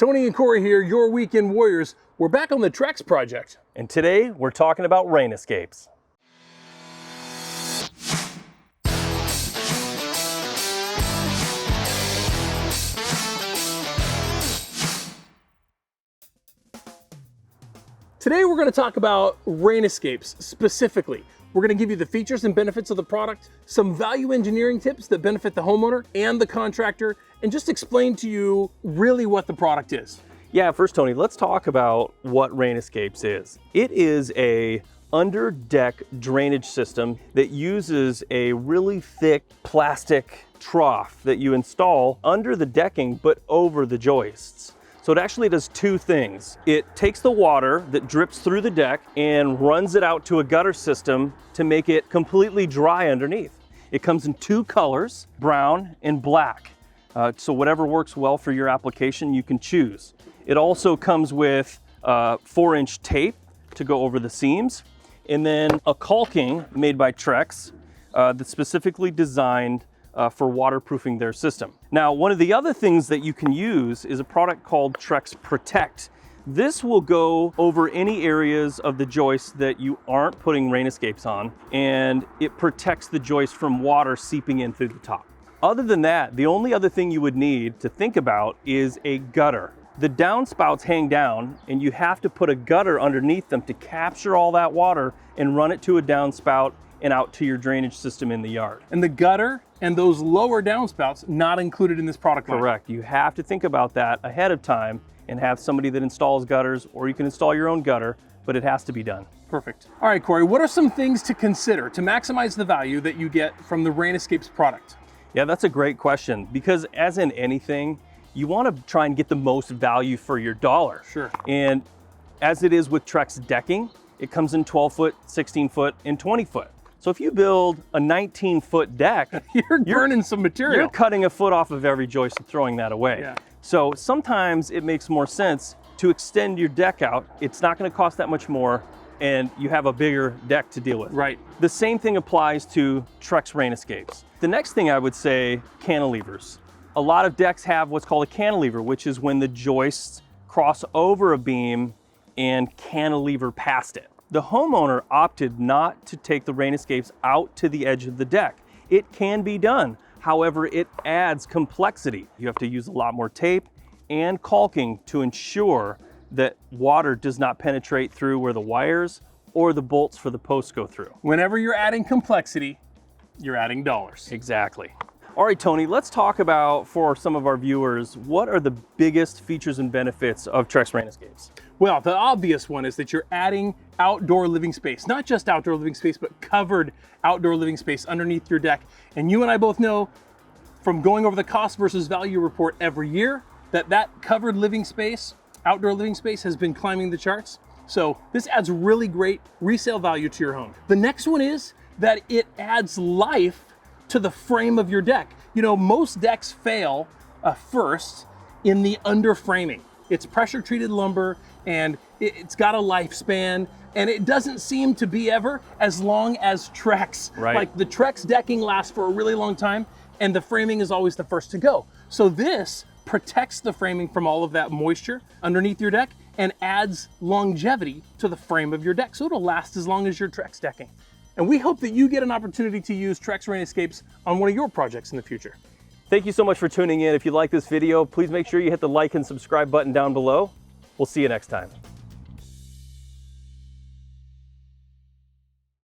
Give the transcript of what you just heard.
Tony and Corey here, your weekend warriors. We're back on the TREX project. And today we're talking about rain escapes. Today we're going to talk about rain escapes specifically. We're going to give you the features and benefits of the product, some value engineering tips that benefit the homeowner and the contractor, and just explain to you really what the product is. Yeah, first Tony, let's talk about what rain escapes is. It is a under deck drainage system that uses a really thick plastic trough that you install under the decking but over the joists. So it actually does two things. It takes the water that drips through the deck and runs it out to a gutter system to make it completely dry underneath. It comes in two colors, brown and black. So whatever works well for your application, you can choose. It also comes with 4-inch tape to go over the seams, and then a caulking made by TREX that's specifically designed for waterproofing their system. Now, one of the other things that you can use is a product called TREX Protect. This will go over any areas of the joist that you aren't putting rain escapes on, and it protects the joist from water seeping in through the top. Other than that, the only other thing you would need to think about is a gutter. The downspouts hang down, and you have to put a gutter underneath them to capture all that water and run it to a downspout and out to your drainage system in the yard. And the gutter and those lower downspouts not included in this product line. Correct. You have to think about that ahead of time and have somebody that installs gutters, or you can install your own gutter, but it has to be done. Perfect. All right, Corey, what are some things to consider to maximize the value that you get from the rain escapes product? Yeah, that's a great question, because as in anything, you want to try and get the most value for your dollar. Sure. And as it is with TREX decking, it comes in 12 foot, 16 foot, and 20 foot. So if you build a 19-foot deck, you're burning some material. You're cutting a foot off of every joist and throwing that away. Yeah. So sometimes it makes more sense to extend your deck out. It's not going to cost that much more, and you have a bigger deck to deal with. Right. The same thing applies to TREX rain escapes. The next thing I would say, cantilevers. A lot of decks have what's called a cantilever, which is when the joists cross over a beam and cantilever past it. The homeowner opted not to take the rain escapes out to the edge of the deck. It can be done. However, it adds complexity. You have to use a lot more tape and caulking to ensure that water does not penetrate through where the wires or the bolts for the posts go through. Whenever you're adding complexity, you're adding dollars. Exactly. All right, Tony, let's talk about, for some of our viewers, what are the biggest features and benefits of TREX rain escapes? Well, the obvious one is that you're adding outdoor living space, not just outdoor living space, but covered outdoor living space underneath your deck. And you and I both know from going over the cost versus value report every year that covered living space, outdoor living space, has been climbing the charts. So this adds really great resale value to your home. The next one is that it adds life to the frame of your deck. You know, most decks fail first in the underframing. It's pressure treated lumber and it's got a lifespan, and it doesn't seem to be ever as long as TREX. Right. Like the TREX decking lasts for a really long time, and the framing is always the first to go. So this protects the framing from all of that moisture underneath your deck and adds longevity to the frame of your deck, so it'll last as long as your TREX decking. And we hope that you get an opportunity to use TREX rain escapes on one of your projects in the future. Thank you so much for tuning in. If you like this video, please make sure you hit the like and subscribe button down below. We'll see you next time.